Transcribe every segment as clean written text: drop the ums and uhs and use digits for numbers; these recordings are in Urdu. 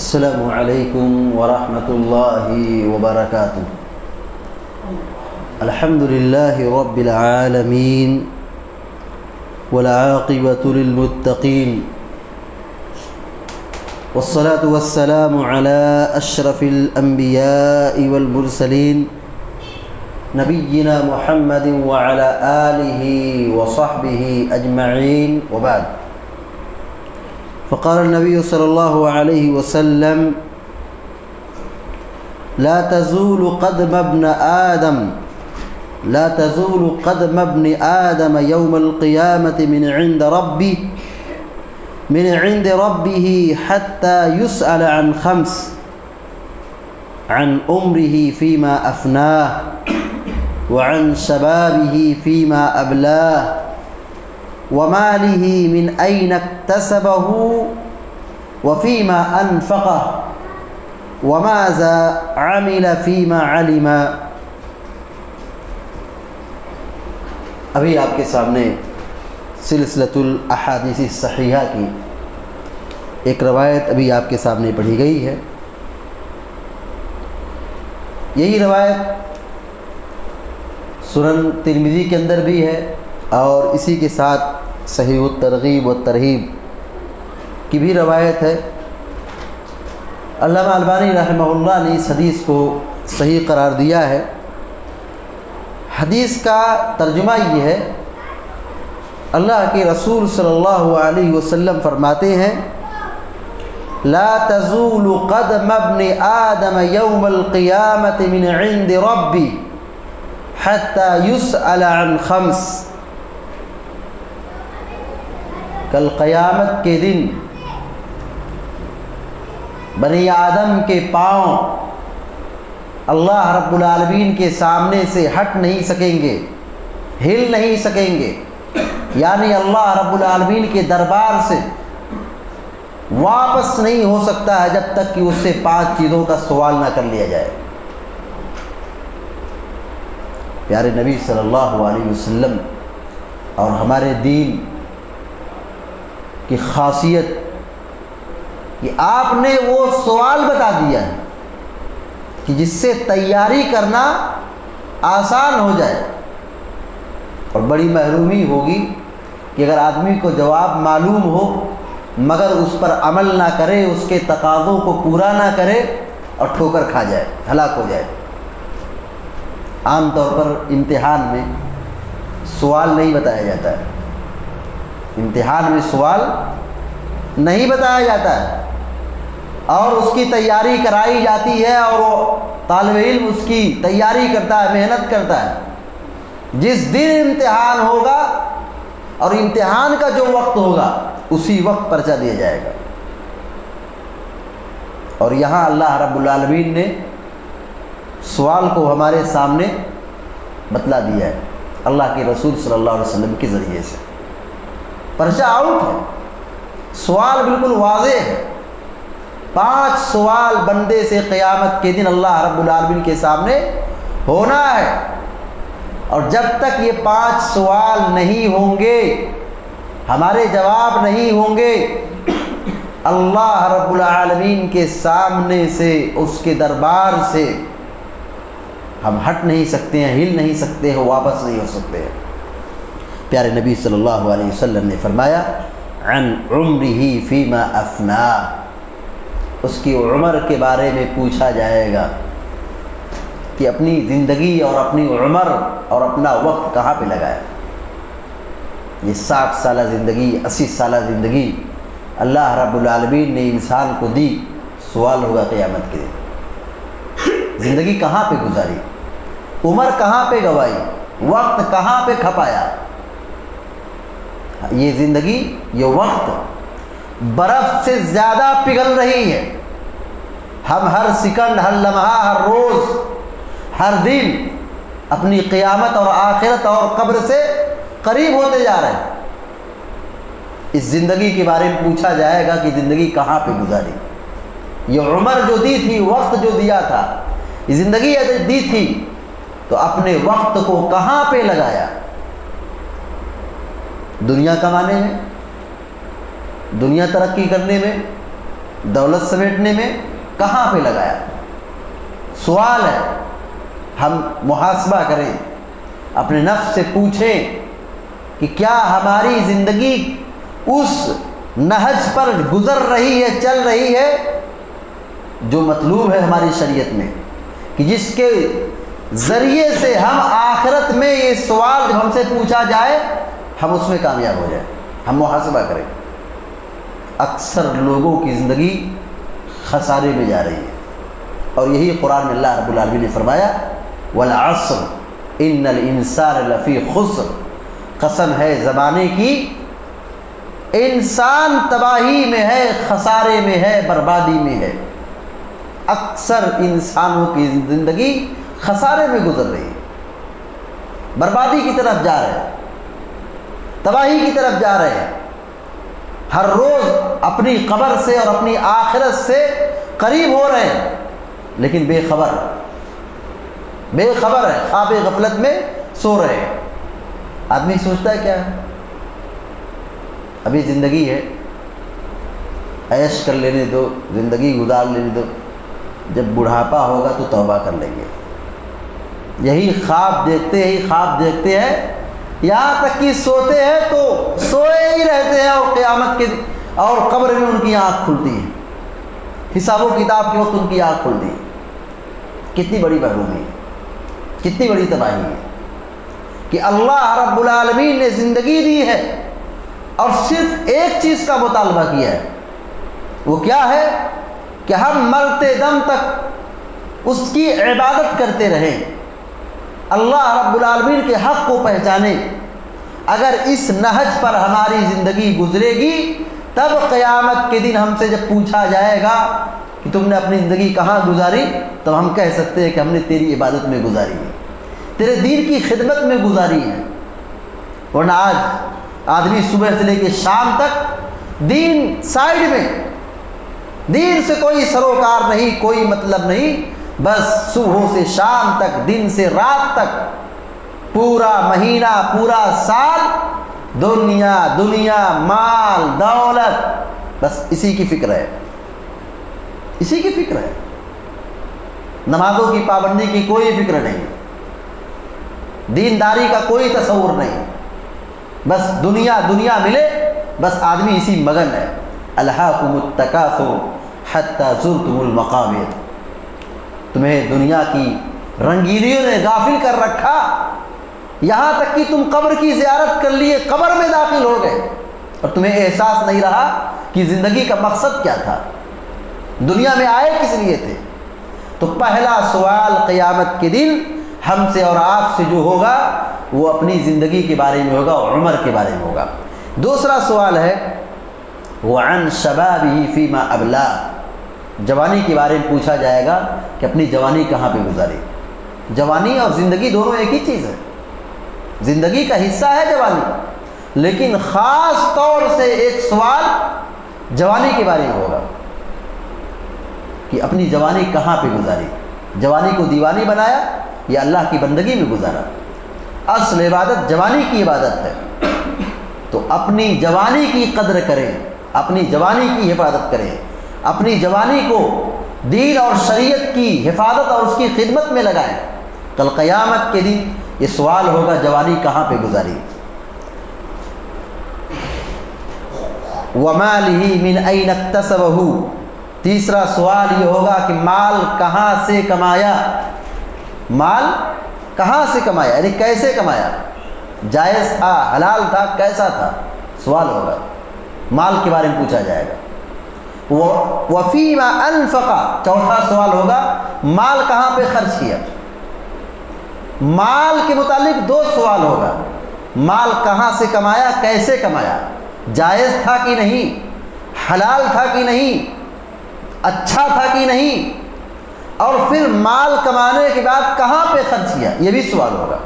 السلام علیکم ورحمۃ اللہ وبرکاتہ۔ الحمد للہ رب العالمین والعاقبۃ للمتقین والصلاة والسلام علی اشرف الانبیاء والمرسلین نبینا محمد وعلی آلہ وصحبہ اجمعین وبعد۔ فقال النبی صلی اللہ علیہ وسلم لا تزول قدم ابن آدم يوم القيامة من عند ربه حتى يسأل عن خمس: عن عمره فيما أفناه، وعن شبابه فيما أبلاه، وماله من أين اكتسبه وفيما أنفقه، وماذا عمل فيما علم۔ ابھی آپ کے سامنے سلسلۃ الاحادیث الصحیحہ کی ایک روایت ابھی آپ کے سامنے پڑھی گئی ہے۔ یہی روایت سنن ترمذی کے اندر بھی ہے اور اسی کے ساتھ صحیح الترغیب والترہیب کی بھی روایت ہے۔ علامہ البانی رحمہ اللہ نے اس حدیث کو صحیح قرار دیا ہے۔ حدیث کا ترجمہ یہ ہے، اللہ کے رسول صلی اللہ علیہ وسلم فرماتے ہیں لا تزول قدم ابن آدم یوم القیامت من عند ربی حتی یسأل عن خمس۔ کل قیامت کے دن بنی آدم کے پاؤں اللہ رب العالمین کے سامنے سے ہٹ نہیں سکیں گے، ہل نہیں سکیں گے، یعنی اللہ رب العالمین کے دربار سے واپس نہیں ہو سکتا ہے جب تک کہ اس سے 5 چیزوں کا سوال نہ کر لیا جائے۔ پیارے نبی صلی اللہ علیہ وسلم اور ہمارے دین کی خاصیت کہ آپ نے وہ سوال بتا دیا ہے کہ جس سے تیاری کرنا آسان ہو جائے، اور بڑی محرومی ہوگی کہ اگر آدمی کو جواب معلوم ہو مگر اس پر عمل نہ کرے، اس کے تقاضوں کو پورا نہ کرے اور ٹھوکر کھا جائے، ہلاک ہو جائے۔ عام طور پر امتحان میں سوال نہیں بتایا جاتا ہے، امتحان میں سوال نہیں بتایا جاتا ہے اور اس کی تیاری کرائی جاتی ہے، اور وہ طالب علم اس کی تیاری کرتا ہے، محنت کرتا ہے۔ جس دن امتحان ہوگا اور امتحان کا جو وقت ہوگا اسی وقت پرچہ دیا جائے گا۔ اور یہاں اللہ رب العالمین نے سوال کو ہمارے سامنے بتلا دیا ہے اللہ کے رسول صلی اللہ علیہ وسلم کے ذریعے سے۔ پرچہ آؤٹ ہے، سوال بالکل واضح ہے۔ 5 سوال بندے سے قیامت کے دن اللہ رب العالمین کے سامنے ہونا ہے، اور جب تک یہ 5 سوال نہیں ہوں گے، ہمارے جواب نہیں ہوں گے، اللہ رب العالمین کے سامنے سے، اس کے دربار سے ہم ہٹ نہیں سکتے ہیں، ہل نہیں سکتے ہیں، واپس نہیں ہو سکتے ہیں۔ پیارے نبی صلی اللہ علیہ وسلم نے فرمایا عن عمرہ فیما افناہ، اس کی عمر کے بارے میں پوچھا جائے گا کہ اپنی زندگی اور اپنی عمر اور اپنا وقت کہاں پہ لگایا۔ یہ 60 سالہ زندگی، 80 سالہ زندگی اللہ رب العالمین نے انسان کو دی، سوال ہوگا قیامت کے دن زندگی کہاں پہ گزاری، عمر کہاں پہ گوائی، وقت کہاں پہ کھپایا۔ یہ زندگی، یہ وقت برف سے زیادہ پگھل رہی ہے۔ ہم ہر سیکنڈ، ہر لمحہ، ہر روز، ہر دن اپنی قیامت اور آخرت اور قبر سے قریب ہوتے جا رہے ہیں۔ اس زندگی کے بارے میں پوچھا جائے گا کہ زندگی کہاں پہ گزاری، یہ عمر جو دی تھی، وقت جو دیا تھا، یہ زندگی دی تھی تو اپنے وقت کو کہاں پہ لگایا؟ دنیا کمانے میں، دنیا ترقی کرنے میں، دولت سمیٹنے میں کہاں پہ لگایا؟ سوال ہے، ہم محاسبہ کریں، اپنے نفس سے پوچھیں کہ کیا ہماری زندگی اس نہج پر گزر رہی ہے، چل رہی ہے جو مطلوب ہے ہماری شریعت میں، کہ جس کے ذریعے سے ہم آخرت میں یہ سوال جب ہم سے پوچھا جائے ہم اس میں کامیاب ہو جائیں۔ ہم محاسبہ کریں۔ اکثر لوگوں کی زندگی خسارے میں جا رہی ہے، اور یہی قرآن میں اللہ رب العالمین نے فرمایا والعصر ان الانسان لفی خسر، قسم ہے زمانے کی، انسان تباہی میں ہے، خسارے میں ہے، بربادی میں ہے۔ اکثر انسانوں کی زندگی خسارے میں گزر رہی ہے، بربادی کی طرف جا رہے ہیں، تباہی کی طرف جا رہے ہیں، ہر روز اپنی قبر سے اور اپنی آخرت سے قریب ہو رہے ہیں، لیکن بے خبر ہے، خواب غفلت میں سو رہے ہیں۔ آدمی سوچتا ہے کیا ہے، ابھی زندگی ہے، عیش کر لینے دو، زندگی گزار لینے دو، جب بڑھاپا ہوگا تو توبہ کر لیں گے۔ یہی خواب دیکھتے ہیں، یہاں تک کہ سوتے ہیں تو سوئے ہی رہتے ہیں، اور قیامت کے اور قبر میں ان کی آنکھ کھلتی ہے، حساب و کتاب کے وقت ان کی آنکھ کھلتی ہے۔ کتنی بڑی محرومی ہے، کتنی بڑی تباہی ہے کہ اللہ رب العالمین نے زندگی دی ہے اور صرف ایک چیز کا مطالبہ کیا ہے، وہ کیا ہے کہ ہم مرتے دم تک اس کی عبادت کرتے رہیں، اللہ رب العالمین کے حق کو پہچانیں۔ اگر اس نہج پر ہماری زندگی گزرے گی تب قیامت کے دن ہم سے جب پوچھا جائے گا کہ تم نے اپنی زندگی کہاں گزاری، تو ہم کہہ سکتے ہیں کہ ہم نے تیری عبادت میں گزاری ہے، تیرے دین کی خدمت میں گزاری ہے۔ ورنہ آج آدمی صبح سے لے کے شام تک دین سائڈ میں، دین سے کوئی سروکار نہیں، کوئی مطلب نہیں، بس صبح سے شام تک، دن سے رات تک، پورا مہینہ، پورا سال دنیا، مال، دولت، بس اسی کی فکر ہے، اسی کی فکر ہے۔ نمازوں کی پابندی کی کوئی فکر نہیں، دینداری کا کوئی تصور نہیں، بس دنیا ملے، بس آدمی اسی مگن ہے۔ الہاکم التکاثر حتی زرتم المقابر، تمہیں دنیا کی رنگینیوں نے غافل کر رکھا، یہاں تک کہ تم قبر کی زیارت کر لیے، قبر میں داخل ہو گئے، اور تمہیں احساس نہیں رہا کہ زندگی کا مقصد کیا تھا، دنیا میں آئے کس لیے تھے۔ تو پہلا سوال قیامت کے دن ہم سے اور آپ سے جو ہوگا وہ اپنی زندگی کے بارے میں ہوگا، اور عمر کے بارے میں ہوگا۔ دوسرا سوال ہے وعن شبابہ فیما ابلا، جوانی کے بارے میں پوچھا جائے گا کہ اپنی جوانی کہاں پہ گزاری۔ جوانی اور زندگی دونوں ایک ہی چیز ہے، زندگی کا حصہ ہے جوانی، لیکن خاص طور سے ایک سوال جوانی کے بارے میں ہوگا کہ اپنی جوانی کہاں پہ گزاری، جوانی کو دیوانی بنایا یا اللہ کی بندگی میں گزارا۔ اصل عبادت جوانی کی عبادت ہے، تو اپنی جوانی کی قدر کریں، اپنی جوانی کی حفاظت کریں، اپنی جوانی کو دین اور شریعت کی حفاظت اور اس کی خدمت میں لگائیں۔ کل قیامت کے دن یہ سوال ہوگا جوانی کہاں پہ گزاری۔ وَمَالِهِ مِنْ أَيْنَ اكْتَسَبَهُ، تیسرا سوال یہ ہوگا کہ مال کہاں سے کمایا، مال کہاں سے کمایا، یعنی کیسے کمایا، جائز تھا، حلال تھا، کیسا تھا، سوال ہوگا، مال کے بارے میں پوچھا جائے گا۔ وَفِيمَا أَنْفَقَ، چوتھا سوال ہوگا مال کہاں پہ خرچ کیا۔ مال کے متعلق دو سوال ہوگا، مال کہاں سے کمایا، کیسے کمایا، جائز تھا کہ نہیں، حلال تھا کہ نہیں، اچھا تھا کہ نہیں، اور پھر مال کمانے کے بعد کہاں پہ خرچ کیا، یہ بھی سوال ہوگا۔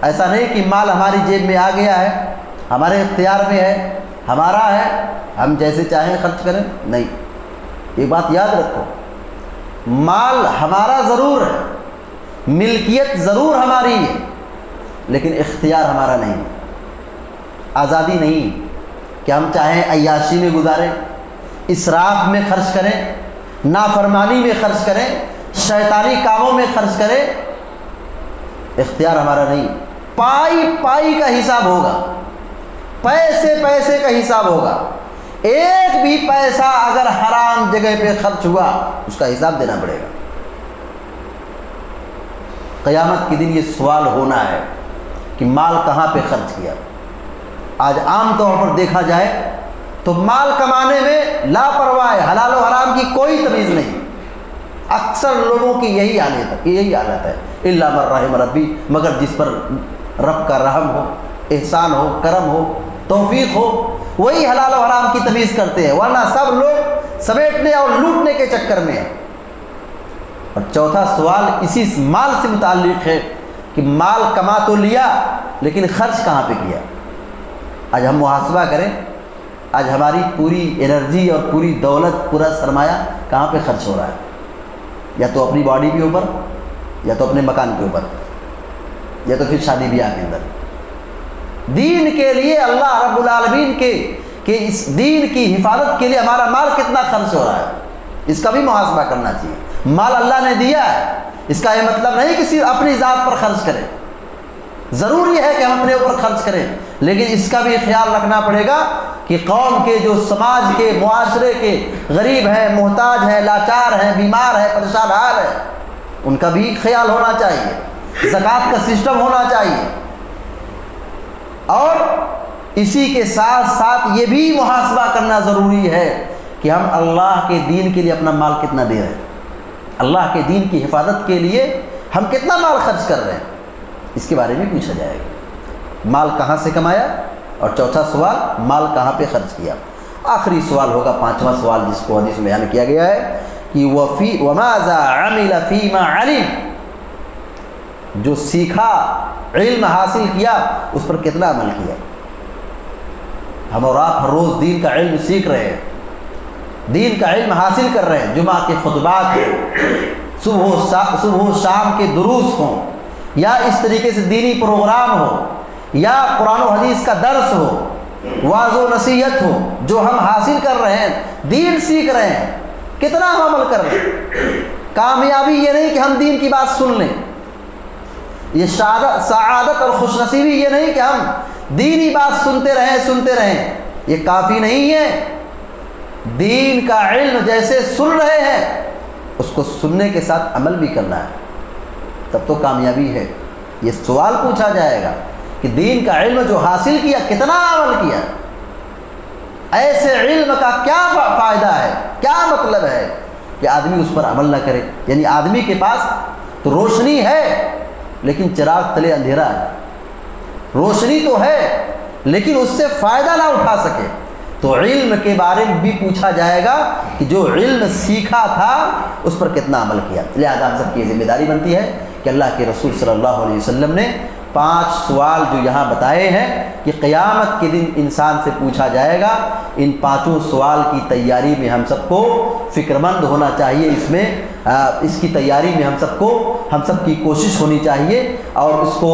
ایسا نہیں کہ مال ہماری جیب میں آ گیا ہے، ہمارے اختیار میں ہے، ہمارا ہے، ہم جیسے چاہیں خرچ کریں، نہیں، یہ بات یاد رکھو، مال ہمارا ضرور ہے، ملکیت ضرور ہماری ہے، لیکن اختیار ہمارا نہیں ہے، آزادی نہیں کہ ہم چاہیں عیاشی میں گزاریں، اسراف میں خرچ کریں، نافرمانی میں خرچ کریں، شیطانی کاموں میں خرچ کریں، اختیار ہمارا نہیں۔ پائی پائی کا حساب ہوگا، پیسے پیسے کا حساب ہوگا۔ ایک بھی پیسہ اگر حرام جگہ پہ خرچ ہوا اس کا حساب دینا پڑے گا۔ قیامت کے دن یہ سوال ہونا ہے کہ مال کہاں پہ خرچ کیا۔ آج عام طور پر دیکھا جائے تو مال کمانے میں لاپرواہ ہے، حلال و حرام کی کوئی تمیز نہیں۔ اکثر لوگوں کی یہی حالت ہے، الا من رحم ربی، مگر جس پر رب کا رحم ہو، احسان ہو، کرم ہو، توفیق ہو، وہی حلال و حرام کی تمیز کرتے ہیں، ورنہ سب لوگ سمیٹنے اور لوٹنے کے چکر میں ہیں۔ اور چوتھا سوال اسی مال سے متعلق ہے کہ مال کما تو لیا لیکن خرچ کہاں پہ کیا۔ آج ہم محاسبہ کریں، آج ہماری پوری انرجی اور پوری دولت، پورا سرمایہ کہاں پہ خرچ ہو رہا ہے؟ یا تو اپنی باڈی کے اوپر، یا تو اپنے مکان کے اوپر، یا تو پھر شادی بیاہ کے اندر۔ دین کے لیے اللہ رب العالمین کہ اس دین کی حفاظت کے لیے ہمارا مال کتنا خرچ ہو رہا ہے، اس کا بھی محاسبہ کرنا چاہیے۔ مال اللہ نے دیا ہے، اس کا یہ مطلب نہیں کہ صرف اپنی ذات پر خرچ کریں، ضروری ہے کہ ہم اپنے اوپر خرچ کریں، لیکن اس کا بھی خیال رکھنا پڑے گا کہ قوم کے، جو سماج کے، معاشرے کے غریب ہیں، محتاج ہیں، لاچار ہیں، بیمار ہیں، پریشان حال ہیں، ان کا بھی خیال ہونا چاہیے، زکوٰۃ کا سسٹم ہونا چاہیے۔ اور اسی کے ساتھ ساتھ یہ بھی محاسبہ کرنا ضروری ہے کہ ہم اللہ کے دین کے لیے اپنا مال کتنا دے رہے ہیں، اللہ کے دین کی حفاظت کے لیے ہم کتنا مال خرچ کر رہے ہیں، اس کے بارے میں پوچھا جائے گا۔ مال کہاں سے کمایا، اور چوتھا سوال مال کہاں پہ خرچ کیا۔ آخری سوال ہوگا پانچواں سوال، جس کو حدیث میں بیان کیا گیا ہے کہ وَمَاذَا عَمِلَ فِي مَا عَلِمَ، جو سیکھا، علم حاصل کیا، اس پر کتنا عمل کیا۔ ہم اور آپ ہر روز دین کا علم سیکھ رہے ہیں، دین کا علم حاصل کر رہے ہیں، جمعہ کے خطبات ہوں، صبح و شام کے دروس ہوں، یا اس طریقے سے دینی پروگرام ہو، یا قرآن و حدیث کا درس ہو، واعظ و نصیحت ہو، جو ہم حاصل کر رہے ہیں، دین سیکھ رہے ہیں، کتنا ہم عمل کر رہے ہیں۔ کامیابی یہ نہیں کہ ہم دین کی بات سن لیں، یہ سعادت اور خوش نصیبی یہ نہیں کہ ہم دینی بات سنتے رہیں، یہ کافی نہیں ہے۔ دین کا علم جیسے سن رہے ہیں اس کو سننے کے ساتھ عمل بھی کرنا ہے، تب تو کامیابی ہے۔ یہ سوال پوچھا جائے گا کہ دین کا علم جو حاصل کیا کتنا عمل کیا، ایسے علم کا کیا فائدہ ہے، کیا مطلب ہے کہ آدمی اس پر عمل نہ کرے۔ یعنی آدمی کے پاس تو روشنی ہے لیکن چراغ تلے اندھیرا ہے، روشنی تو ہے لیکن اس سے فائدہ نہ اٹھا سکے، تو علم کے بارے میں بھی پوچھا جائے گا کہ جو علم سیکھا تھا اس پر کتنا عمل کیا۔ لہذا ہم سب کی ذمہ داری بنتی ہے کہ اللہ کے رسول صلی اللہ علیہ وسلم نے 5 سوال جو یہاں بتائے ہیں کہ قیامت کے دن انسان سے پوچھا جائے گا، ان 5 سوال کی تیاری میں ہم سب کو فکر مند ہونا چاہیے، اس کی تیاری میں ہم سب کی کوشش ہونی چاہیے، اور اس کو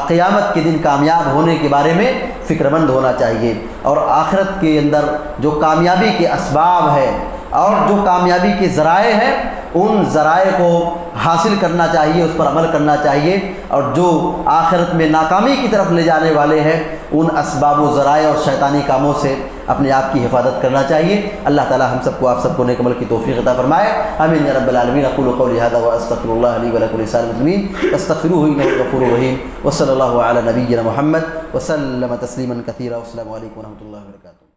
قیامت کے دن کامیاب ہونے کے بارے میں فکر مند ہونا چاہیے، اور آخرت کے اندر جو کامیابی کے اسباب ہیں اور جو کامیابی کے ذرائع ہیں ان ذرائع کو حاصل کرنا چاہیے، اس پر عمل کرنا چاہیے، اور جو آخرت میں ناکامی کی طرف لے جانے والے ہیں ان اسباب و ذرائع اور شیطانی کاموں سے اپنے آپ کی حفاظت کرنا چاہیے۔ اللہ تعالی ہم سب کو، آپ سب کو نیک عمل کی توفیق عطا فرمائے، آمین یا رب العالمین۔ اقول قولی ھذا واستغفر اللہ لی ولکم ولسائر المسلمین فاستغفروہ انہ الغفور الرحیم، وصلی اللہ علی نبینا محمد وسلم تسلیما کثیرا، والسلام علیکم ورحمۃ اللہ وبرکاتہ۔